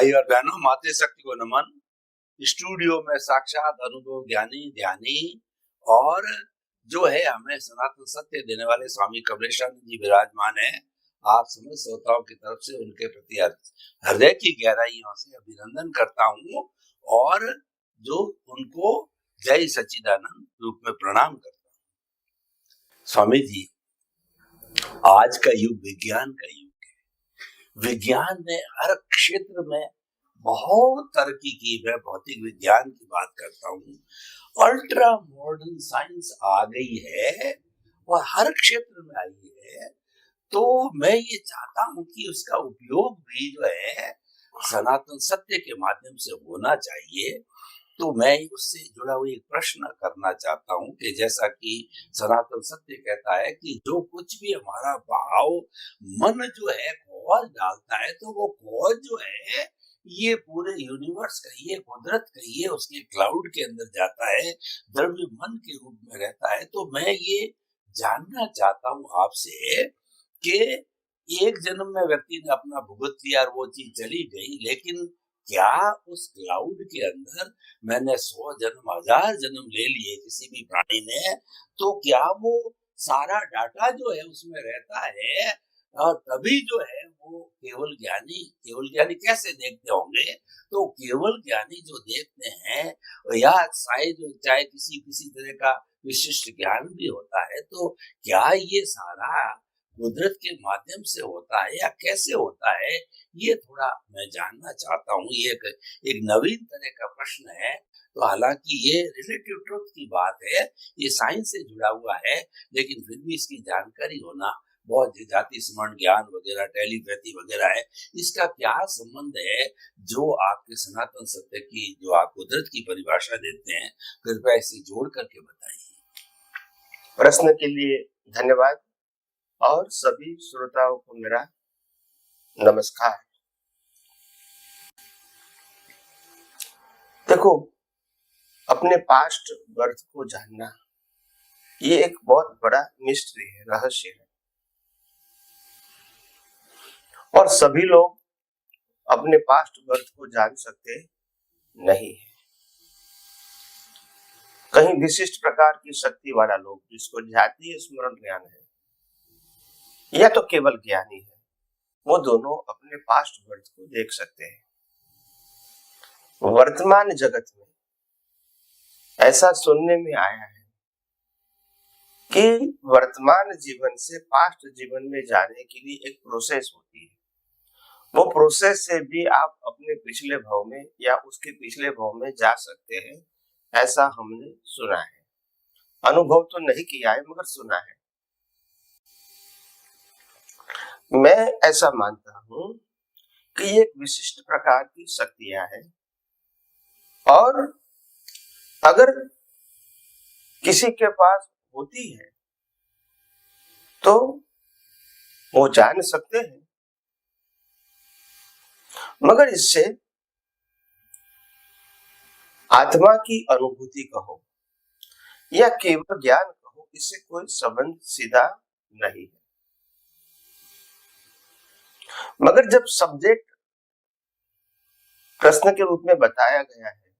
भाई और बहनों, माते शक्ति को नमन। स्टूडियो में साक्षात अनुभव ज्ञानी ध्यानी और जो है हमें सनातन सत्य देने वाले स्वामी कमलेशानंद जी विराजमान है। आप समस्त श्रोताओं की तरफ से उनके प्रति हृदय की गहराइयों से अभिनंदन करता हूँ और जो उनको जय सच्चिदानंद रूप में प्रणाम करता हूँ। स्वामी जी, आज का युग विज्ञान का युग है। विज्ञान ने हर क्षेत्र में बहुत तरक्की की। मैं भौतिक विज्ञान की बात करता हूँ, अल्ट्रा मॉडर्न साइंस आ गई है और हर क्षेत्र में आई है। तो मैं ये चाहता हूँ कि उसका उपयोग भी जो है सनातन सत्य के माध्यम से होना चाहिए। तो मैं उससे जुड़ा हुआ एक प्रश्न करना चाहता हूँ कि जैसा कि सनातन सत्य कहता है कि जो कुछ भी हमारा भाव मन जो है कॉज डालता है, तो वो कॉज जो है ये पूरे यूनिवर्स कहिए, कुदरत कहिए, उसके क्लाउड के अंदर जाता है, द्रव्य मन के रूप में रहता है। तो मैं ये जानना चाहता हूँ आपसे कि एक जन्म में व्यक्ति ने अपना भुगत लिया और वो चीज चली गई, लेकिन क्या उस क्लाउड के अंदर मैंने 100 जन्म 1000 जन्म ले लिए किसी भी प्राणी ने, तो क्या वो सारा डाटा जो है उसमें रहता है? और तभी जो है वो केवल ज्ञानी कैसे देखते होंगे? तो केवल ज्ञानी जो देखते हैं या शायद चाहे किसी किसी तरह का विशिष्ट ज्ञान भी होता है, तो क्या ये सारा कुदरत के माध्यम से होता है या कैसे होता है? ये थोड़ा मैं जानना चाहता हूँ। ये एक नवीन तरह का प्रश्न है। तो हालांकि ये रिलेटिव ट्रुथ की बात है, ये साइंस से जुड़ा हुआ है, लेकिन फिर भी इसकी जानकारी होना बहुत जाति स्मरण ज्ञान वगैरह, टेलीपैथी वगैरह है। इसका क्या संबंध है जो आपके सनातन सत्य की, जो आप कुदरत की परिभाषा देते हैं, कृपया इसे जोड़ करके बताइए। प्रश्न के लिए धन्यवाद और सभी श्रोताओं को मेरा नमस्कार। देखो, अपने पास्ट बर्थ को जानना ये एक बहुत बड़ा मिस्ट्री है, रहस्य है, और सभी लोग अपने पास्ट बर्थ को जान सकते नहीं है। कहीं विशिष्ट प्रकार की शक्ति वाला लोग, जिसको जातीय स्मरण ज्ञान है या तो केवल ज्ञानी है, वो दोनों अपने पास्ट बर्थ को देख सकते हैं। वर्तमान जगत में ऐसा सुनने में आया है कि वर्तमान जीवन से पास्ट जीवन में जाने के लिए एक प्रोसेस होती है। वो प्रोसेस से भी आप अपने पिछले भव में या उसके पिछले भव में जा सकते हैं, ऐसा हमने सुना है। अनुभव तो नहीं किया है, मगर सुना है। मैं ऐसा मानता हूं कि ये एक विशिष्ट प्रकार की शक्तियां हैं, और अगर किसी के पास होती है तो वो जान सकते हैं, मगर इससे आत्मा की अनुभूति कहो या केवल ज्ञान कहो, इससे कोई संबंध सीधा नहीं है। मगर जब सब्जेक्ट प्रश्न के रूप में बताया गया है,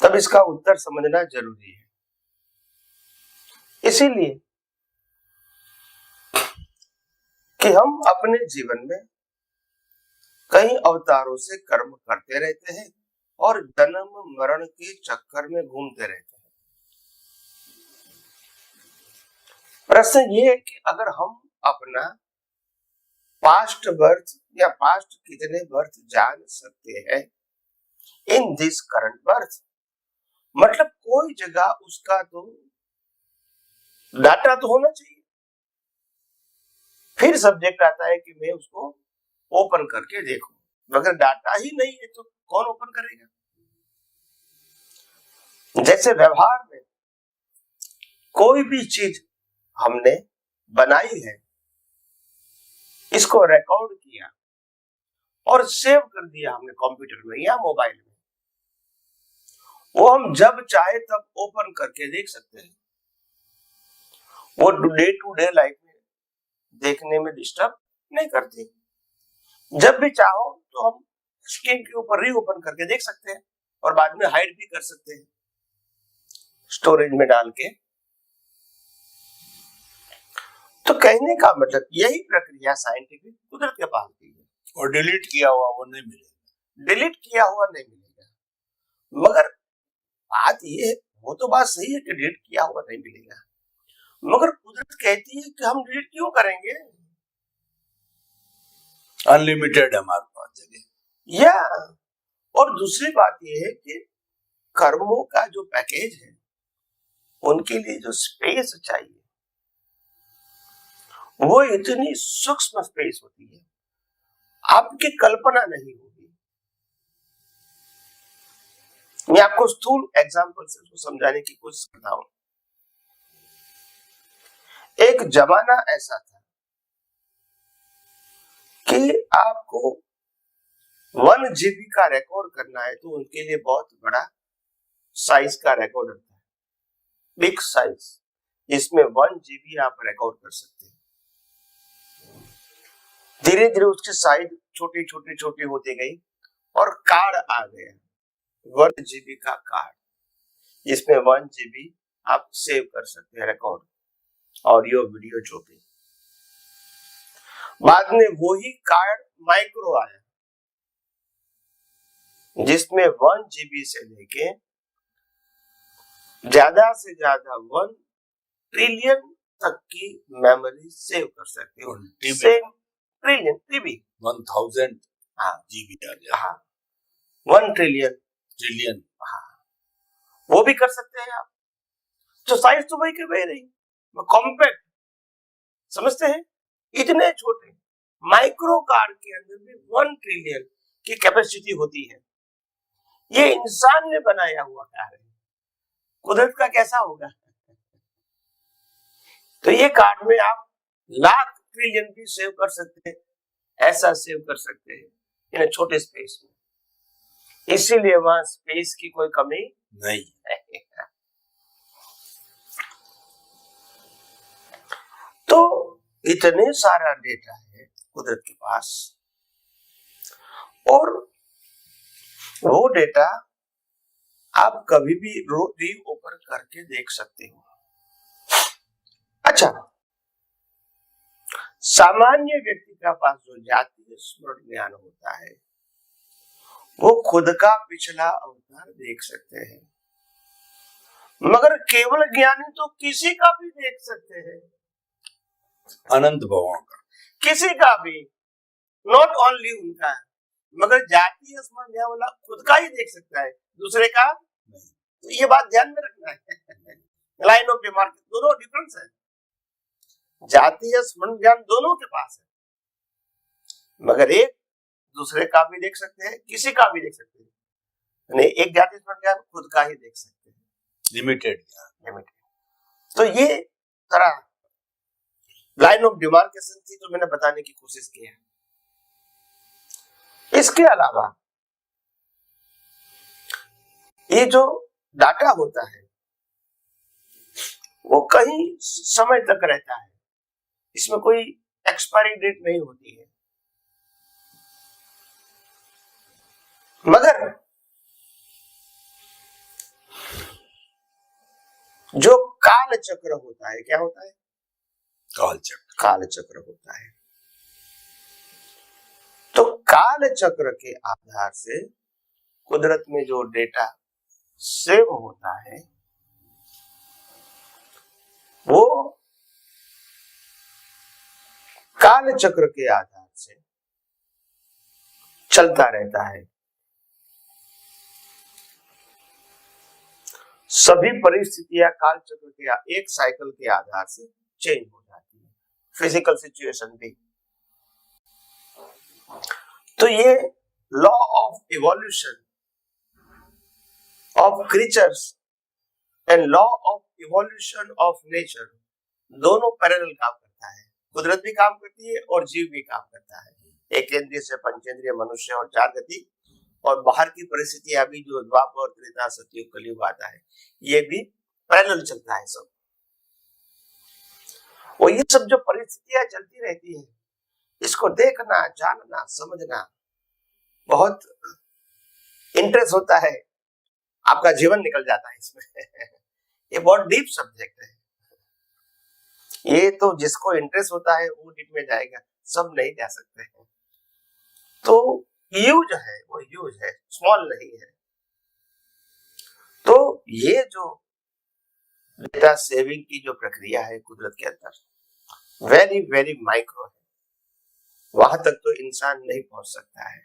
तब इसका उत्तर समझना जरूरी है। इसीलिए कि हम अपने जीवन में कई अवतारों से कर्म करते रहते हैं और जन्म मरण के चक्कर में घूमते रहते हैं। प्रश्न ये है कि अगर हम अपना पास्ट बर्थ या पास्ट कितने बर्थ जान सकते हैं इन दिस करंट बर्थ, मतलब कोई जगह उसका तो डाटा तो होना चाहिए। फिर सब्जेक्ट आता है कि मैं उसको ओपन करके देखूं, मगर डाटा ही नहीं है तो कौन ओपन करेगा? जैसे व्यवहार में कोई भी चीज हमने बनाई है, इसको रिकॉर्ड किया और सेव कर दिया हमने कंप्यूटर में या मोबाइल में, वो हम जब चाहे तब ओपन करके देख सकते हैं। वो डे टू डे लाइफ में देखने में डिस्टर्ब नहीं करती। जब भी चाहो तो हम स्क्रीन के ऊपर रीओपन करके देख सकते हैं और बाद में हाइड भी कर सकते हैं स्टोरेज में डाल के। तो कहने का मतलब यही प्रक्रिया साइंटिफिक कुदरत के पास भी है। और डिलीट किया हुआ वो नहीं मिलेगा, डिलीट किया हुआ नहीं मिलेगा। मगर बात ये, वो तो बात सही है कि डिलीट किया हुआ नहीं मिलेगा, मगर कुदरत कहती है कि हम डिलीट क्यों करेंगे, अनलिमिटेड हमारे पास जगह। या और दूसरी बात ये है कि कर्मों का जो पैकेज है उनके लिए जो स्पेस चाहिए वो इतनी सूक्ष्म स्पेस होती है, आपकी कल्पना नहीं होगी। मैं आपको स्थूल एग्जांपल से उसको समझाने की कोशिश करता हूं। एक जमाना ऐसा था कि आपको 1 GB का रिकॉर्ड करना है तो उनके लिए बहुत बड़ा साइज का रिकॉर्ड होता है, बिग साइज, जिसमें 1 GB आप रिकॉर्ड कर सकते हैं। धीरे धीरे उसकी साइज छोटी छोटी छोटी होती गई और कार्ड आ गया, 1 GB का कार्ड, जिसमें 1 GB आप सेव कर सकते हैं रिकॉर्ड, ऑडियो वीडियो जो भी। बाद में वही कार्ड माइक्रो आया, जिसमें 1 GB से लेके ज्यादा से ज्यादा 1 ट्रिलियन तक की मेमोरी सेव कर सकते हो। सेम ट्रिलियन, टीबी 1000 GB आ गया। हाँ, 1 ट्रिलियन, हाँ, वो भी कर सकते हैं आप। तो साइज तो वही के वही रही, कॉम्पैक्ट, समझते हैं, इतने छोटे माइक्रो कार्ड के अंदर भी 1 ट्रिलियन की कैपेसिटी होती है। ये इंसान ने बनाया हुआ कार्ड है, कुदरत का कैसा होगा। तो ये कार्ड में आप लाख ट्रिलियन भी सेव कर सकते हैं, ऐसा सेव कर सकते हैं इन छोटे स्पेस में। इसीलिए वहां स्पेस की कोई कमी नहीं है। तो इतने सारा डेटा है कुदरत के पास, और वो डेटा आप कभी भी रीओपन करके देख सकते हो। अच्छा, सामान्य व्यक्ति का पास जो जातीय स्मरण ज्ञान होता है वो खुद का पिछला अवतार देख सकते हैं, मगर केवल ज्ञानी तो किसी का भी देख सकते हैं, अनंत भवों का, किसी का भी, नॉट ओनली उनका, मगर जातीय स्मरण ज्ञान वाला खुद का ही देख सकता है, दूसरे का नहीं। तो ये बात ध्यान में रखना है। लाइन ऑफ डिमार्केशन, दोनों डिफरेंस है। जातीय स्मरण ज्ञान दोनों के पास है, मगर एक दूसरे का भी देख सकते हैं, किसी का भी देख सकते हैं, नहीं, एक जातीय स्मरण ज्ञान खुद का ही देख सकते हैं, लिमिटेड। तो ये तरह लाइन ऑफ डिमार्केशन थी, तो मैंने बताने की कोशिश की है। इसके अलावा ये जो डाटा होता है वो कई समय तक रहता है, इसमें कोई एक्सपायरी डेट नहीं होती है, मगर जो काल चक्र होता है, क्या होता है, काल चक्र होता है। तो काल चक्र के आधार से कुदरत में जो डेटा सेव होता है वो काल चक्र के आधार से चलता रहता है। सभी परिस्थितियां काल चक्र के एक साइकिल के आधार से चेंज हो जाती है, फिजिकल सिचुएशन भी। तो ये law of evolution of creatures and law of evolution of nature दोनों पैरेलल काम करता है। कुदरत भी काम करती है और जीव भी काम करता है, एक इंद्रिय से पंचेंद्रिय मनुष्य और 4 गति, और बाहर की परिस्थितियां भी जो द्वापर, त्रेता, सतयुग, कलयुग आता है, ये भी पैरेलल चलता है सब। और ये सब जो परिस्थितियां चलती रहती है इसको देखना, जानना, समझना बहुत इंटरेस्ट होता है, आपका जीवन निकल जाता है इसमें। ये बहुत डीप सब्जेक्ट है। ये तो जिसको इंटरेस्ट होता है वो डीप में जाएगा, सब नहीं जा सकते हैं। तो ह्यूज है, वो ह्यूज है, स्मॉल नहीं है। तो ये जो डेटा सेविंग की जो प्रक्रिया है कुदरत के अंदर, वेरी वेरी माइक्रो है, वहां तक तो इंसान नहीं पहुंच सकता है।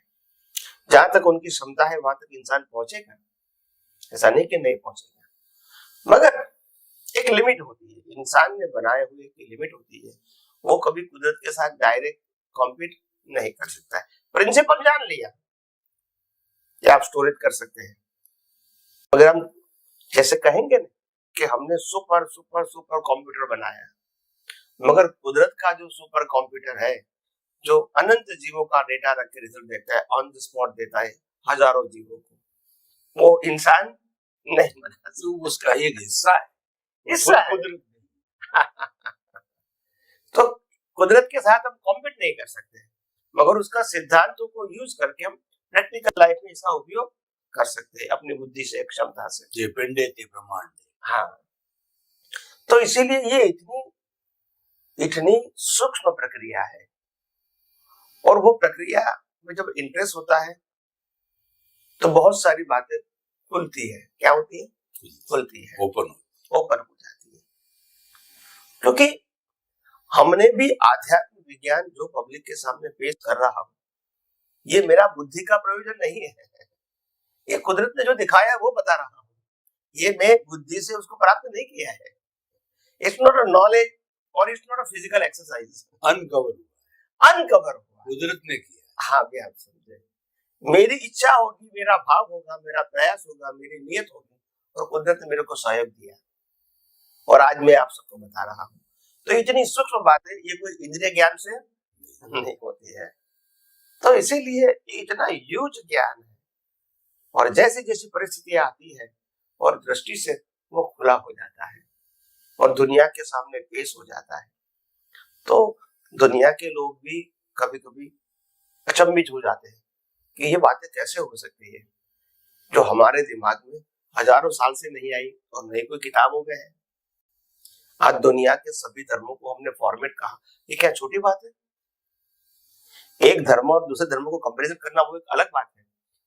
जहां तक उनकी क्षमता है वहां तक इंसान पहुंचेगा, ऐसा नहीं कि नहीं पहुंचेगा, मगर एक लिमिट होती है, इंसान ने बनाए हुए की लिमिट होती है। वो कभी कुदरत के साथ डायरेक्ट कॉम्पीट नहीं कर सकता है। प्रिंसिपल जान लिया कि आप स्टोरेज कर सकते हैं, अगर हम जैसे कहेंगे ना कि हमने सुपर सुपर सुपर कंप्यूटर बनाया, मगर कुदरत का जो सुपर कंप्यूटर है, जो अनंत जीवों का डेटा रख के रिजल्ट देता है, ऑन द स्पॉट देता है हजारों जीवों को, वो इंसान नहीं बना सकता। उसका एक हिस्सा है, हिस्सा है। तो कुदरत के साथ हम कॉम्पीट नहीं कर सकते, मगर उसका सिद्धांतों को यूज करके हम प्रैक्टिकल लाइफ में इसका उपयोग कर सकते हैं अपनी बुद्धि से, क्षमता से। जे पिंडे ते ब्रह्मांड। हाँ, तो इसीलिए ये इतनी सूक्ष्म प्रक्रिया है, और वो प्रक्रिया में जब इंटरेस्ट होता है तो बहुत सारी बातें खुलती है। क्या होती है? खुलती है, ओपन हो जाती है। क्योंकि हमने भी आध्यात्मिक विज्ञान जो पब्लिक के सामने पेश कर रहा हूं, ये मेरा बुद्धि का प्रयोजन नहीं है, ये कुदरत ने जो दिखाया है वो बता रहा हूं, ये मैं बुद्धि से उसको प्राप्त नहीं किया है। इट्स नॉट अ नॉलेज और it's not a physical exercise. Uncover हुआ कुदरत ने किया। हाँ, भी आप समझे, मेरी इच्छा होगी, मेरा भाव होगा, मेरा प्रयास होगा, मेरी नियत होगी, और कुदरत ने मेरे को सहयोग दिया, और आज मैं आप सबको बता रहा हूँ। तो इतनी सूक्ष्म बात है, ये कोई इंद्रिय ज्ञान से नहीं होती है। तो इसीलिए इतना ह्यूज ज्ञान है, और जैसी जैसी परिस्थितियां आती है और दृष्टि से वो खुला हो जाता है और दुनिया के सामने पेश हो जाता है, तो दुनिया के लोग भी कभी कभी अचंभित हो जाते हैं कि ये बातें कैसे हो सकती है, जो हमारे दिमाग में हजारों साल से नहीं आई और नहीं कोई किताबों में है। आज दुनिया के सभी धर्मों को हमने फॉर्मेट कहा, ये क्या छोटी बात है? एक धर्म और दूसरे धर्मों को कंपैरिजन करना वो एक अलग बात है,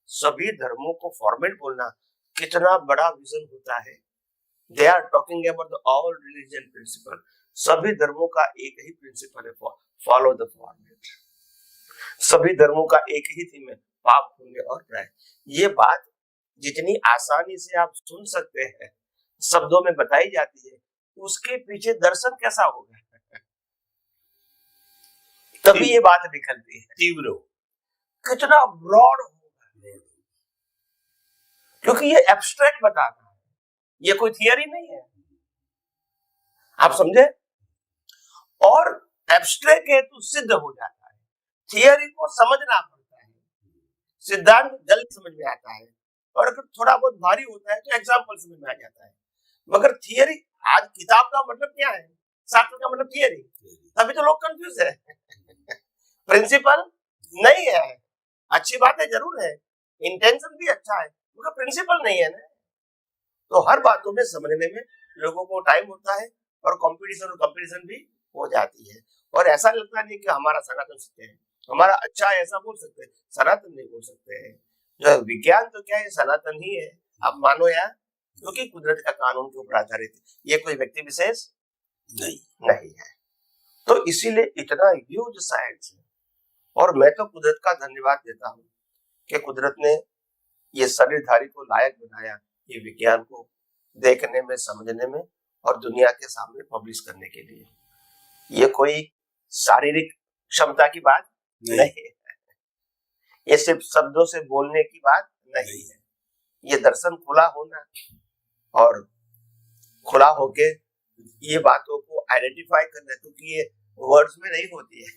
सभी धर्मों को फॉर्मेट बोलना कितना बड़ा विजन होता है। They are talking about the all religion principle, सभी धर्मों का एक ही प्रिंसिपल है, फॉलो द फॉर्मेट। सभी धर्मों का एक ही थीम है, पाप पुण्य और न्याय। ये बात जितनी आसानी से आप सुन सकते हैं, शब्दों में बताई जाती है, उसके पीछे दर्शन कैसा होगा, तभी ये बात निकलती है। तीव्र, कितना ब्रॉड होगा, क्योंकि ये एब्स्ट्रैक्ट बताना है, ये कोई थियरी नहीं है, आप समझे? और एब्स्ट्रैक्ट है तो सिद्ध हो जाता है, थियरी को समझना पड़ता है, सिद्धांत जल्द समझ में आता है, और अगर थोड़ा बहुत भारी होता है तो एग्जाम्पल समझ में आ जाता है। मगर थियरी, आज किताब का मतलब क्या है, शास्त्र का मतलब थियरी, तभी तो लोग कंफ्यूज है। प्रिंसिपल नहीं है, अच्छी बात है, जरूर है, इंटेंशन भी अच्छा है, मगर प्रिंसिपल नहीं है ना। तो हर बातों में समझने में लोगों को टाइम होता है, और कंपटीशन भी हो जाती है, और ऐसा लगता नहीं कि हमारा सनातन सत्य है, हमारा अच्छा है ऐसा बोल सकते हैं, सनातन नहीं बोल सकते हैं। जो विज्ञान तो क्या है, सनातन ही है, आप मानो या, क्योंकि कुदरत का कानून के ऊपर आधारित है, ये कोई व्यक्ति विशेष नहीं है। तो इसीलिए इतना ह्यूज साइंस है, और मैं तो कुदरत का धन्यवाद देता हूँ कि कुदरत ने ये शरीरधारी को लायक बनाया ये विज्ञान को देखने में, समझने में, और दुनिया के सामने पब्लिश करने के लिए। ये कोई शारीरिक क्षमता की बात नहीं है, ये सिर्फ शब्दों से बोलने की बात नहीं है, ये दर्शन खुला होना, और खुला होके ये बातों को आइडेंटिफाई करना, क्योंकि ये वर्ड्स में नहीं होती है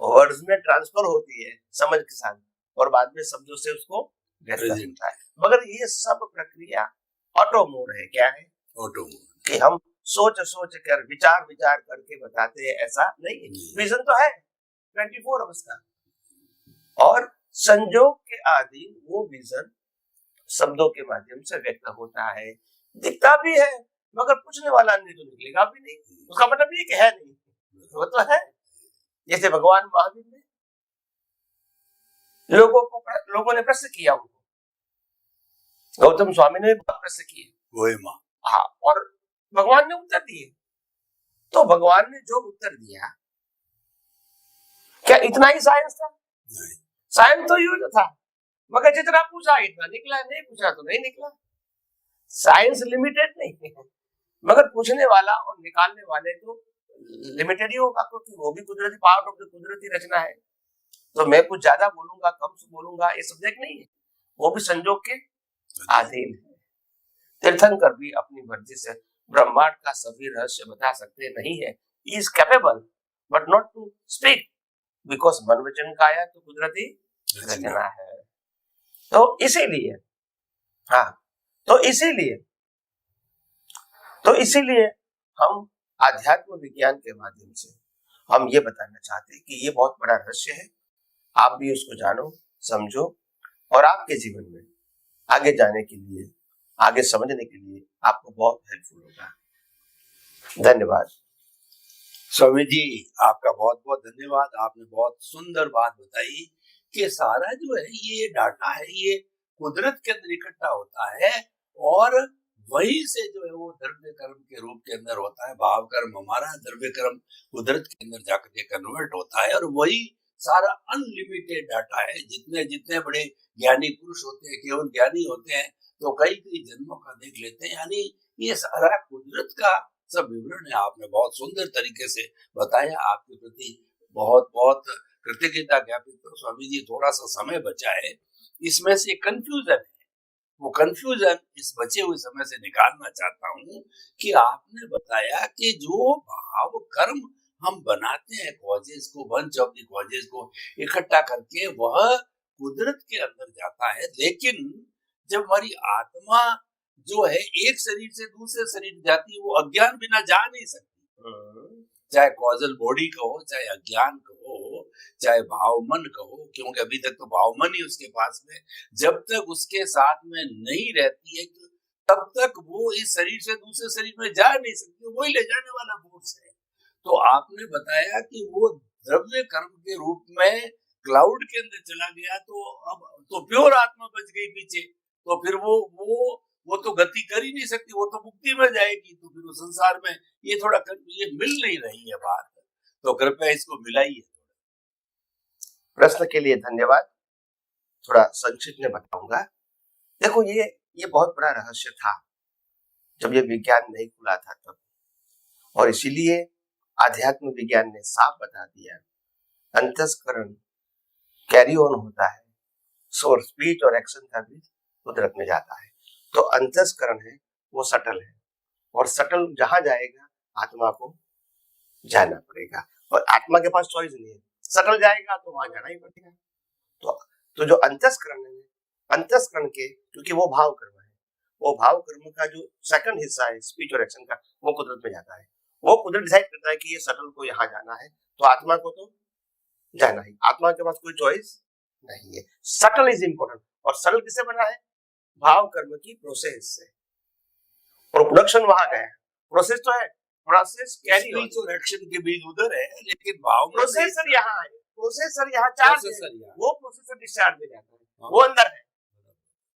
वर्ड्स में ट्रांसफर होती है समझ के साथ, और बाद में शब्दों से उसको व्यक्त होता है। मगर ये सब प्रक्रिया ऑटोमोड है। क्या है? ऑटोमोड, कि हम सोच कर विचार करके बताते हैं, ऐसा नहीं है। विजन तो है, 24 आवर्स का, और संजोग के अधीन वो विजन शब्दों के माध्यम से व्यक्त होता है, दिखता भी है, मगर पूछने वाला नहीं तो निकलेगा भी नहीं, उसका मतलब ये कि है नहीं, वो तो है। जैसे भगवान महावीर ने लोगों ने प्रश्न किया उनको, गौतम स्वामी ने बहुत प्रश्न किए, हाँ, और भगवान ने उत्तर दिए। तो भगवान ने जो उत्तर दिया, क्या इतना ही साइंस था? नहीं, साइंस तो यूज था, मगर जितना पूछा इतना निकला, नहीं पूछा तो नहीं निकला। साइंस लिमिटेड नहीं है, मगर पूछने वाला और निकालने वाले तो लिमिटेड ही होगा, क्योंकि वो भी कुदरती पार्ट ऑफ द कुदरती रचना है। तो मैं कुछ ज्यादा बोलूंगा, कम बोलूंगा, ये सब्जेक्ट नहीं है, वो भी संजोग के अधीन है। तीर्थंकर भी अपनी मर्जी से ब्रह्मांड का सभी रहस्य बता सकते नहीं है। He is capable but not to speak, because मन वचन काया तो कुदरती रचना है। तो इसीलिए, हाँ, तो इसीलिए हम आध्यात्म विज्ञान के माध्यम से हम ये बताना चाहते हैं कि ये बहुत बड़ा रहस्य है, आप भी उसको जानो, समझो, और आपके जीवन में आगे जाने के लिए, आगे समझने के लिए आपको बहुत हेल्पफुल होगा। धन्यवाद। स्वामी जी, आपका बहुत बहुत धन्यवाद। आपने बहुत सुंदर बात बताई कि सारा जो है ये डाटा है, ये कुदरत के अंदर इकट्ठा होता है, और वही से जो है वो द्रव्य कर्म के रूप के अंदर होता है। भाव कर्म हमारा, द्रव्य कर्म कुदरत के अंदर जाकर के कन्वर्ट होता है, और वही सारा अनलिमिटेड डाटा है। जितने जितने बड़े ज्ञानी पुरुष होते हैं, केवल ज्ञानी होते हैं, तो कई कई जन्मों का देख लेते हैं। यानी ये सारा कुदरत का सब विवरण है। आपने बहुत सुंदर तरीके से बताया। आपके प्रति बहुत बहुत कृतज्ञता ज्ञापित करो। स्वामी जी, थोड़ा सा समय बचा है, इसमें से कंफ्यूजन है, वो कंफ्यूजन इस बचे हुए समय से निकालना चाहता हूँ कि आपने बताया कि जो भाव कर्म हम बनाते हैं, कॉजेज को, बंच ऑफ द कॉजेज को इकट्ठा करके, वह कुदरत के अंदर जाता है। लेकिन जब हमारी आत्मा जो है एक शरीर से दूसरे शरीर जाती है, वो अज्ञान बिना जा नहीं सकती। चाहे कॉजल बॉडी कहो, चाहे अज्ञान कहो, चाहे भाव मन कहो, क्योंकि अभी तक तो भाव मन ही उसके पास में, जब तक उसके साथ में नहीं रहती है तब तक वो इस शरीर से दूसरे शरीर में जा नहीं सकती, वही ले जाने वाला फोर्स है। तो आपने बताया कि वो द्रव्य कर्म के रूप में क्लाउड के अंदर चला गया, तो अब तो प्योर आत्मा बच गई पीछे, तो फिर वो तो गति कर ही नहीं सकती, वो तो मुक्ति में जाएगी। तो फिर वो संसार में ये थोड़ा ये मिल नहीं रही है बात, तो कृपया इसको मिलाइए। प्रश्न के लिए धन्यवाद। थोड़ा संक्षिप्त में बताऊंगा। देखो, ये बहुत बड़ा रहस्य था जब ये विज्ञान नहीं खुला था तब, और इसीलिए आध्यात्म विज्ञान ने साफ बता दिया, अंतस्करण कैरी ऑन होता है, सो स्पीच और एक्शन का भी कुदरत में जाता है। तो अंतस्करण है वो सटल है, और सटल जहां जाएगा आत्मा को जाना पड़ेगा, और आत्मा के पास चॉइस नहीं है, सटल जाएगा तो वहां जाना ही पड़ेगा। तो जो अंतस्करण है, अंतस्करण के, क्योंकि वो भाव कर्म है, वो भाव कर्म का जो सेकंड हिस्सा है स्पीच और एक्शन का, वो कुदरत में जाता है। वो कुदरत डिसाइड करता है कि ये सटल को यहाँ जाना है, तो आत्मा को तो जाना ही, आत्मा के पास कोई चॉइस नहीं है। सटल इज इंपॉर्टेंट, और सटल किससे बना है? भाव कर्म की प्रोसेस से, और प्रोडक्शन वहां गया, प्रोसेस तो है, प्रोसेस कैरी ऑन, स्पीच और एक्शन के बीच उधर है, लेकिन भाव प्रोसेसर यहाँ है, प्रोसेसर यहाँ चार्ज है, वो प्रोसेसर डिस्चार्ज में जाता है, वो अंदर है,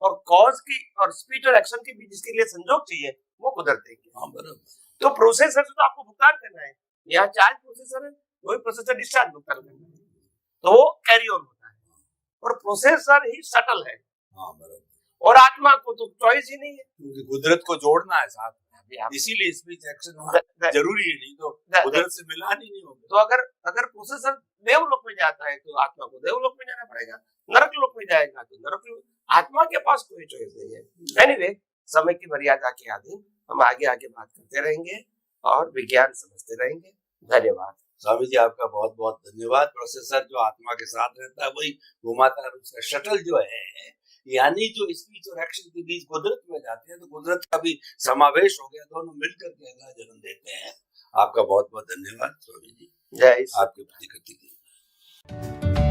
और कॉज की और स्पीच और एक्शन के बीच जिसके लिए संजोग चाहिए वो कुदरत देंगे। तो प्रोसेसर से तो आपको भुगतान करना है, यहाँ चार्ज प्रोसेसर है, वही प्रोसेसर डिस्चार्ज भुगतान करना है, तो वो कैरी ऑन होता है, और प्रोसेसर ही सटल है। और आत्मा को तो चॉइस ही नहीं है, क्योंकि कुदरत को जोड़ना है साथ में, इसीलिए स्पीच एक्शन जरूरी है, नहीं तो कुदरत से मिलान ही नहीं होगा। तो अगर प्रोसेसर देवलोक में जाता है तो आत्मा को देवलोक में जाना पड़ेगा, नरक लोक में जाएगा तो नरक लोक, आत्मा के पास कोई चॉइस नहीं है। एनीवे, समय की मर्यादा के अधीन हम आगे बात करते रहेंगे और विज्ञान समझते रहेंगे। धन्यवाद। स्वामी जी, आपका बहुत बहुत धन्यवाद। प्रोसेसर जो आत्मा के साथ रहता है वही घुमाता है, उसका शटल जो है, यानी जो स्पीच और एक्शन के बीच कुदरत में जाते हैं, तो कुदरत का भी समावेश हो गया, दोनों मिलकर के अगला जन्म देते हैं। आपका बहुत बहुत धन्यवाद स्वामी जी। जय। आपके प्रति कृतज्ञ। है।